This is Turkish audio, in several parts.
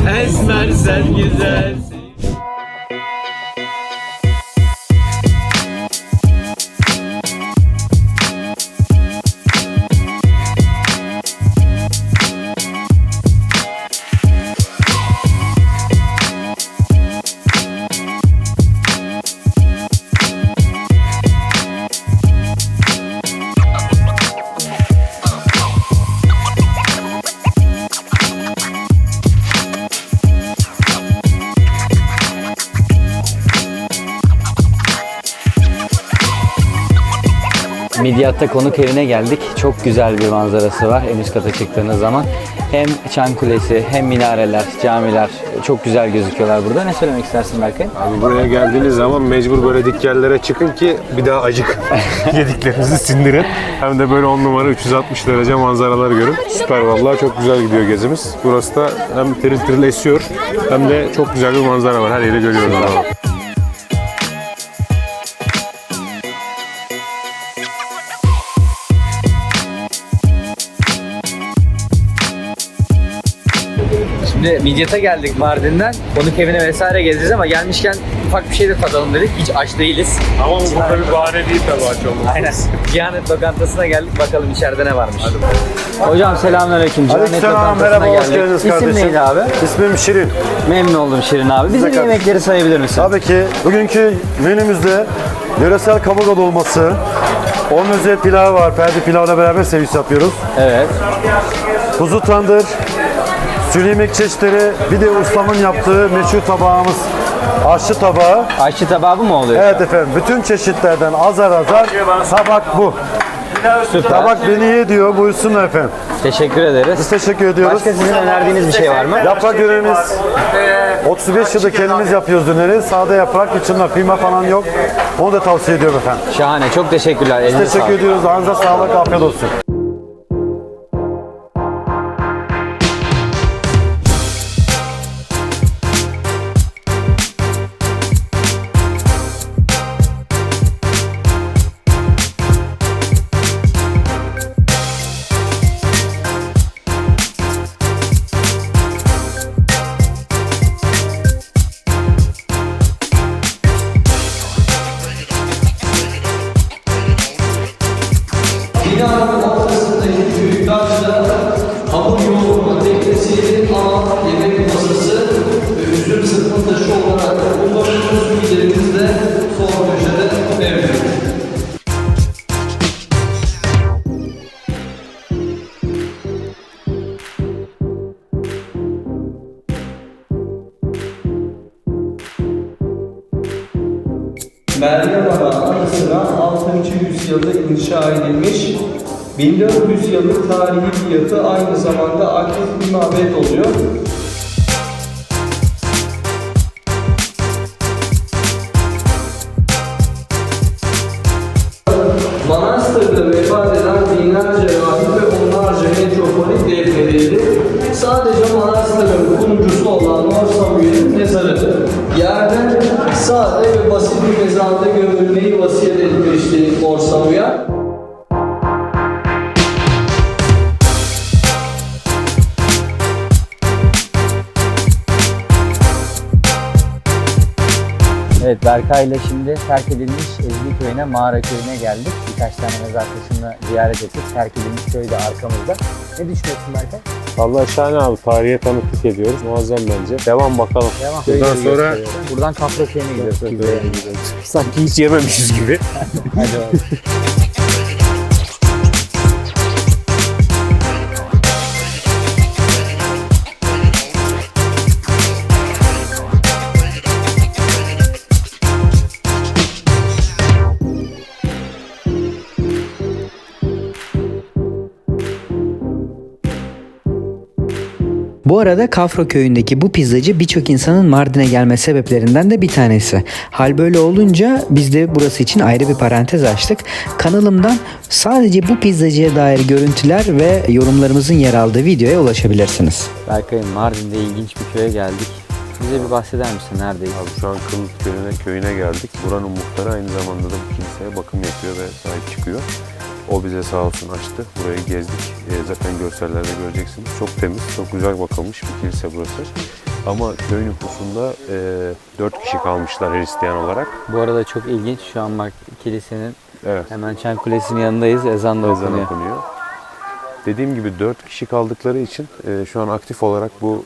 Esmer sen güzelsin. Midyat'ta konuk evine geldik. Çok güzel bir manzarası var en üst kata çıktığınız zaman. Hem Çan Kulesi, hem minareler, camiler çok güzel gözüküyorlar burada. Ne söylemek istersin Berkay? Abi buraya geldiğiniz zaman mecbur böyle dik yerlere çıkın ki bir daha acık yediklerinizi sindirin. Hem de böyle 10 numara 360 derece manzaraları görün. Süper vallahi, çok güzel gidiyor gezimiz. Burası da hem tiril tiril esiyor hem de çok güzel bir manzara var. Her yeri görüyoruz abi. Şimdi Midyat'a geldik Mardin'den. Konuk evine vesaire gezeceğiz ama gelmişken ufak bir şey de tadalım dedik. Hiç aç değiliz. Ama bu burada bir bahane değil tabii aç olması. Aynen. Cihanet lokantasına geldik. Bakalım içeride ne varmış. Hocam selamünaleyküm. Cihanet Aleykümselam, lokantasına merhaba, hoş geldik. geldiniz İsim kardeşim. neydi abi? İsmim Şirin. Memnun oldum Şirin abi. Bizim kardeşim. yemekleri sayabilir misin? Tabii ki bugünkü menümüzde yöresel kaburga dolması, onun özel pilavı var. Perdi pilavla beraber servis yapıyoruz. Evet. Kuzu tandır, sürü yemek çeşitleri, bir de ustamın yaptığı meşhur tabağımız aşçı tabağı. Aşçı tabağı bu mu oluyor? Evet efendim, bütün çeşitlerden azar azar tabak bu. Süper. Tabak beni ye diyor, buyursunlar efendim. Teşekkür ederiz. Biz teşekkür ediyoruz. Başka sizin önerdiğiniz bir şey var mı? Yaprak dönerimiz 35 yıldır kendimiz yapıyoruz döneri. Sade yaprak, içinde kıyma falan yok. Onu da tavsiye ediyorum efendim. Şahane. Çok teşekkürler. Elinize Teşekkür sağlık. ediyoruz. Ağzınıza sağlık, afiyet olsun. Binanın ortasındaki büyük taşta hamur yoğurma teknesi, alan yemek masası ve üzüm sıkma taşı olarak kullanılan ürünlerimiz de sol köşede mevcut. Meryem Ana anısına 6. yüzyılda inşa edilmiş 1400 yıllık tarihi bir yapı, aynı zamanda aktif bir mabet oluyor. Manastırda vefat eden binlerce rahip ve onlarca metropolit defnedildi. Sadece manastırın kurucusu olan Mor Samuel'in mezarı. Yerden sade ve basit bir mezarda gömülmeyi vasiyet etmişti Mor Samuel. Evet, Berkay ile şimdi terk edilmiş Ezgi Köyü'ne, Mağara Köyü'ne geldik. Birkaç tane mezar taşını ziyaret ettik. Terk edilmiş köy de arkamızda. Ne düşünüyorsun Berkay? Vallahi şahane abi. Tarihe tanıklık ediyoruz. Muazzam bence. Devam bakalım. Devam. Bundan Köyü sonra gösteriyor. Buradan Kafra Köyü'ne gidiyoruz. sanki hiç yememişiz gibi. Hadi bakalım. Bu arada Kafra köyündeki bu pizzacı birçok insanın Mardin'e gelme sebeplerinden de bir tanesi. Hal böyle olunca biz de burası için ayrı bir parantez açtık. Kanalımdan sadece bu pizzacıya dair görüntüler ve yorumlarımızın yer aldığı videoya ulaşabilirsiniz. Berkay'ım, Mardin'de ilginç bir köye geldik. Bize bir bahseder misin? Neredeyiz? Abi şu an Kılıç köyüne geldik. Buranın muhtarı aynı zamanda da bu kiliseye bakım yapıyor ve sahip çıkıyor. O bize sağ olsun açtı. Burayı gezdik. Zaten görsellerde göreceksiniz. Çok temiz, çok güzel bakılmış bir kilise burası. Ama köy nüfusunda 4 kişi kalmışlar Hristiyan olarak. Bu arada çok ilginç. Şu an bak kilisenin Evet. hemen Çan Kulesi'nin yanındayız. Ezan da Ezan okunuyor. okunuyor. Dediğim gibi 4 kişi kaldıkları için şu an aktif olarak bu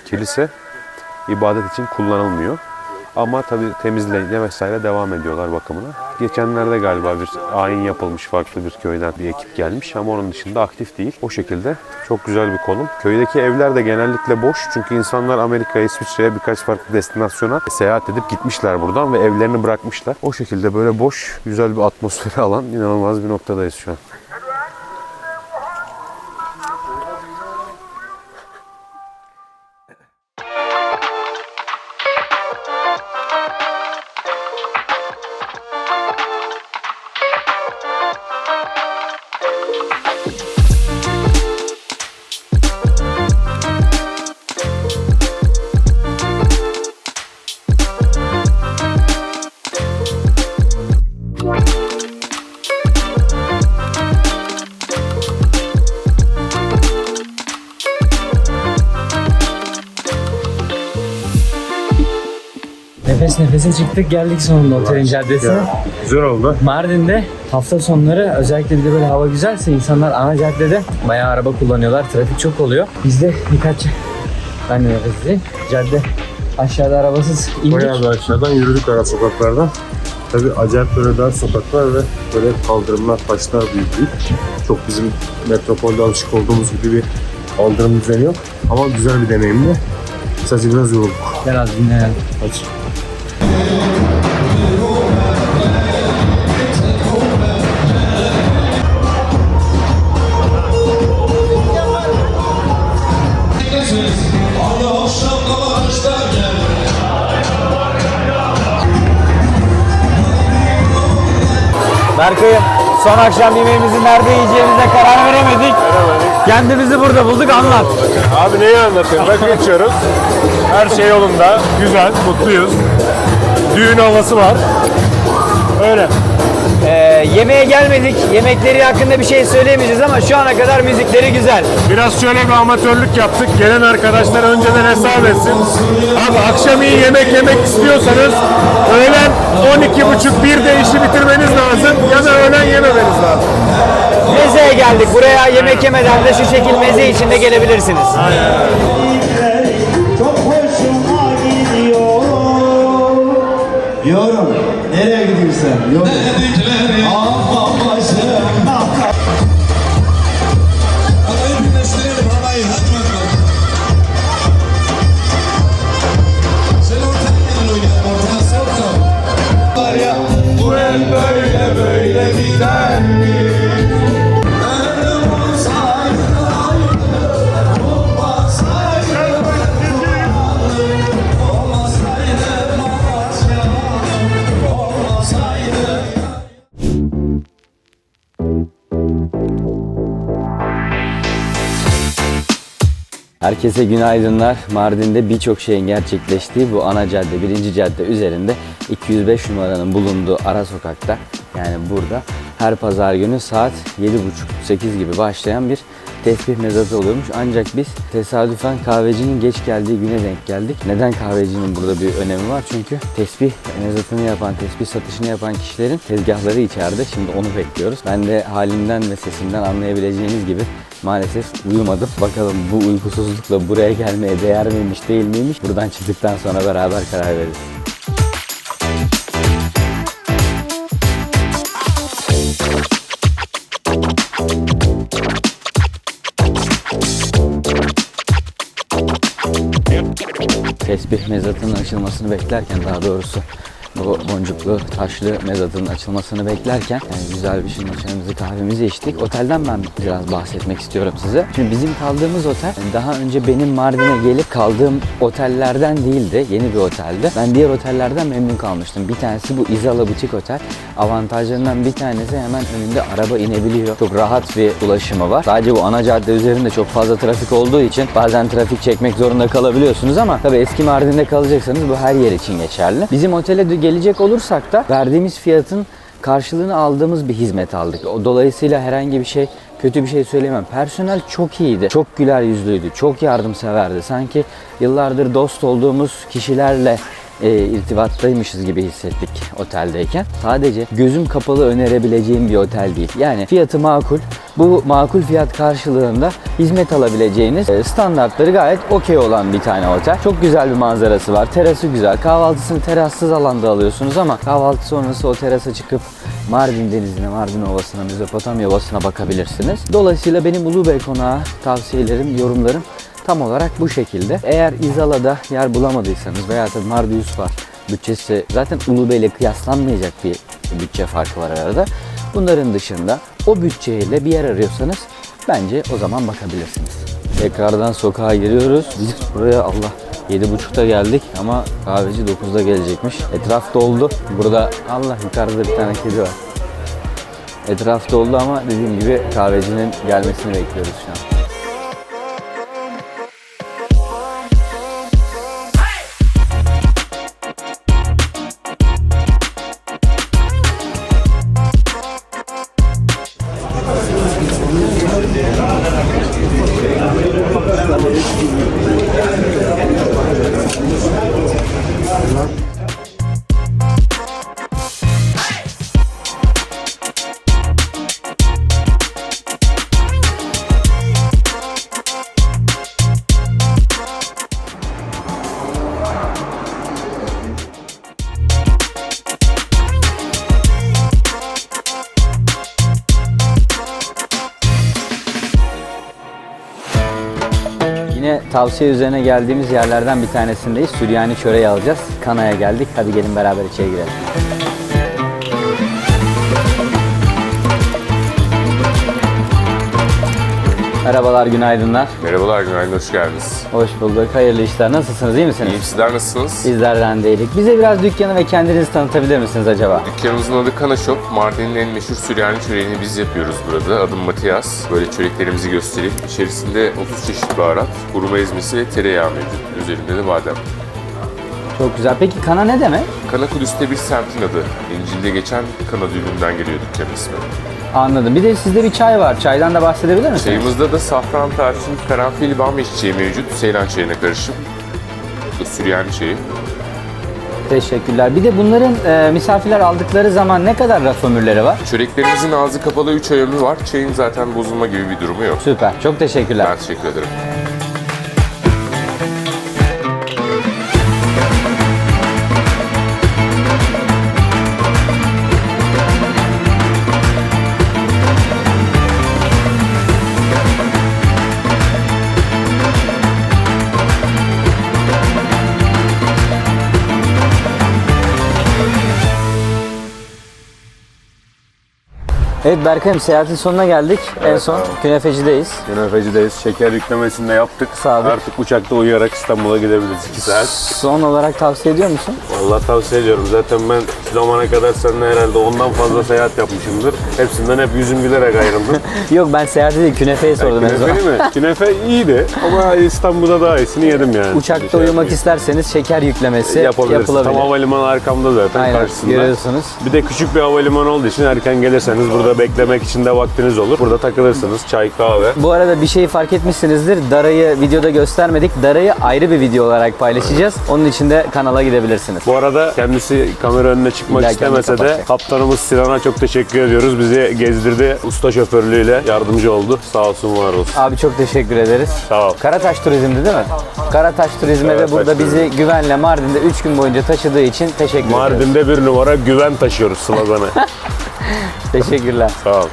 kilise ibadet için kullanılmıyor. Ama tabii temizliğine vesaire devam ediyorlar bakımına. Geçenlerde galiba bir ayin yapılmış, farklı bir köyden bir ekip gelmiş ama onun dışında aktif değil. O şekilde çok güzel bir konum. Köydeki evler de genellikle boş çünkü insanlar Amerika'ya, İsviçre'ye birkaç farklı destinasyona seyahat edip gitmişler buradan ve evlerini bırakmışlar. O şekilde böyle boş, güzel bir atmosferi alan inanılmaz bir noktadayız şu an. Nefes nefese çıktık, geldik sonunda otelin caddesine. Güzel oldu. Mardin'de hafta sonları özellikle bir de böyle hava güzelse insanlar ana caddede bayağı araba kullanıyorlar. Trafik çok oluyor. Biz de ben de nefesli cadde aşağıda arabasız indik. Bayağı bir aşağıdan yürüdük ara sokaklardan. Tabii acayip böyle dar sokaklar ve böyle kaldırımlar, taşlar büyük. Çok bizim metropolde alışık olduğumuz gibi bir kaldırım düzeni yok. Ama güzel bir deneyimdi. Sadece biraz yorulduk. Biraz dinleyelim. Hadi. Berkay'ım, son akşam yemeğimizi nerede yiyeceğimize karar veremedik. Kendimizi burada bulduk, anlat. Abi neyi anlatayım? Rakı içiyoruz. Her şey yolunda. Güzel, mutluyuz. Düğün havası var. Öyle. Yemeğe gelmedik. Yemekleri hakkında bir şey söyleyemeyeceğiz ama şu ana kadar müzikleri güzel. Biraz şöyle bir amatörlük yaptık. Gelen arkadaşlar önceden hesap etsin. Abi akşam iyi yemek yemek istiyorsanız öğlen 12.30-1'de işi bitirmeniz lazım ya da öğlen yememeniz lazım. Mezeye geldik. Buraya yemek yemeden de şu şekil meze içinde gelebilirsiniz. Çok hoşuma gidiyor. Yorum. Nereye gidiyorsun? Yorum. Amma başım. Adayı birleştirelim adayı. Hadi bakalım. Sen ortaya gel oynayalım. Ortası orta. Var ya bu el böyle böyle gider mi? Herkese günaydınlar. Mardin'de birçok şeyin gerçekleştiği bu ana cadde, birinci cadde üzerinde 205 numaranın bulunduğu ara sokakta, yani burada her pazar günü saat 7.30-8 gibi başlayan bir tesbih mezatı oluyormuş. Ancak biz tesadüfen kahvecinin geç geldiği güne denk geldik. Neden kahvecinin burada bir önemi var? Çünkü tesbih mezatını yapan, tesbih satışını yapan kişilerin tezgahları içeride. Şimdi onu bekliyoruz. Ben de halimden ve sesimden anlayabileceğiniz gibi maalesef uyumadım. Bakalım bu uykusuzlukla buraya gelmeye değer miymiş değil miymiş? Buradan çıktıktan sonra beraber karar veririz. Tesbih mezatının açılmasını beklerken, daha doğrusu bu boncuklu taşlı mezatının açılmasını beklerken güzel bir çayımızı kahvemizi içtik. Otelden ben biraz bahsetmek istiyorum size. Şimdi bizim kaldığımız otel daha önce benim Mardin'e gelip kaldığım otellerden değildi. Yeni bir oteldi. Ben diğer otellerden memnun kalmıştım. Bir tanesi bu İzala Butik Otel. Avantajlarından bir tanesi hemen önünde araba inebiliyor. Çok rahat bir ulaşımı var. Sadece bu ana cadde üzerinde çok fazla trafik olduğu için bazen trafik çekmek zorunda kalabiliyorsunuz ama tabii eski Mardin'de kalacaksanız bu her yer için geçerli. Bizim otele gelecek olursak da verdiğimiz fiyatın karşılığını aldığımız bir hizmet aldık. Dolayısıyla herhangi bir şey kötü bir şey söyleyemem. Personel çok iyiydi. Çok güler yüzlüydü. Çok yardımseverdi. Sanki yıllardır dost olduğumuz kişilerle irtibattaymışız gibi hissettik oteldeyken. Sadece gözüm kapalı önerebileceğim bir otel değil. Yani fiyatı makul. Bu makul fiyat karşılığında hizmet alabileceğiniz standartları gayet okey olan bir tane otel. Çok güzel bir manzarası var. Terası güzel. Kahvaltısını terassız alanda alıyorsunuz ama kahvaltı sonrası o terasa çıkıp Mardin Denizi'ne, Mardin Ovası'na, Mezopotamya Ovası'na bakabilirsiniz. Dolayısıyla benim Ulubey Konağı tavsiyelerim, yorumlarım tam olarak bu şekilde. Eğer İzala'da yer bulamadıysanız veya da Mardiyus var. Bütçesi zaten Ulubey ile kıyaslanmayacak bir bütçe farkı var arada. Bunların dışında o bütçeyle bir yer arıyorsanız bence o zaman bakabilirsiniz. Tekrardan sokağa giriyoruz. Biz buraya 7.30'da geldik ama kahveci 9'da gelecekmiş. Etraf doldu. Burada yukarıda bir tane kedi var. Etraf doldu ama dediğim gibi kahvecinin gelmesini bekliyoruz şu an. Yine tavsiye üzerine geldiğimiz yerlerden bir tanesindeyiz. Süryani çöreği alacağız. Kana'ya geldik. Hadi gelin beraber içeri girelim. Merhabalar, günaydınlar. Merhabalar, günaydın, hoş geldiniz. Hoş bulduk, hayırlı işler. Nasılsınız, iyi misiniz? İyiyim, sizler nasılsınız? Bizlerden değilik. Bize biraz dükkanı ve kendinizi tanıtabilir misiniz acaba? Dükkanımızın adı Kana Shop. Mardin'in en meşhur Süryani çöreğini biz yapıyoruz burada. Adım Matias. Böyle çöreklerimizi göstereyim. İçerisinde 30 çeşit baharat, hurma ezmesi ve tereyağı mevcut. Üzerinde de badem. Çok güzel. Peki Kana ne demek? Kana Kudüs'te bir semtin adı. İncil'de geçen Kana düğününden geliyor dükkanın ismi. Anladım. Bir de sizde bir çay var. Çaydan da bahsedebilir misiniz? Çayımızda da safran, tarçın, karanfil, bamya çiçeği mevcut. Seylan çayına karışık. Bu da Süryani çayı. Teşekkürler. Bir de bunların misafirler aldıkları zaman ne kadar raf ömürleri var? Çöreklerimizin ağzı kapalı 3 ay ömrü var. Çayın zaten bozulma gibi bir durumu yok. Süper. Çok teşekkürler. Ben teşekkür ederim. Evet Berkay'ım, seyahatin sonuna geldik. En son Künefeci'deyiz. Künefeci'deyiz. Şeker yüklemesini de yaptık. Sağ ol. Artık uçakta uyuyarak İstanbul'a gidebiliriz 2 saat. Son olarak tavsiye ediyor musun? Vallahi tavsiye ediyorum. Zaten ben şu zamana kadar seninle herhalde ondan fazla seyahat yapmışımdır. Hepsinden hep yüzüm gülerek ayrıldım. Yok, ben seyahati değil, künefeyi sordum en son. Künefe mi? Künefe iyiydi ama İstanbul'da daha iyisini yedim yani. Uçakta uyumak isterseniz şeker yüklemesi yapabiliriz. Tam yapılabilir. havalimanı arkamda zaten, Aynen, karşısında. görüyorsunuz. Bir de küçük bir havalimanı olduğu için erken gelirseniz burada beklemek için de vaktiniz olur. Burada takılırsınız. Çay, kahve. Bu arada bir şeyi fark etmişsinizdir. Dara'yı videoda göstermedik. Dara'yı ayrı bir video olarak paylaşacağız. Onun için de kanala gidebilirsiniz. Bu arada kendisi kamera önüne çıkmak İlla istemese kendini de kapatacak. kaptanımız Sinan'a çok teşekkür ediyoruz. Bizi gezdirdi. Usta şoförlüğüyle yardımcı oldu. Sağ olsun, var olsun. Abi çok teşekkür ederiz. Sağ ol. Karataş Turizm'di değil mi? Karataş Turizm'e de Karataş burada Turizm. bizi güvenle Mardin'de 3 gün boyunca taşıdığı için teşekkür ediyoruz. Mardin'de bir numara güven taşıyoruz sloganı. Teşekkürler. Sağ ol.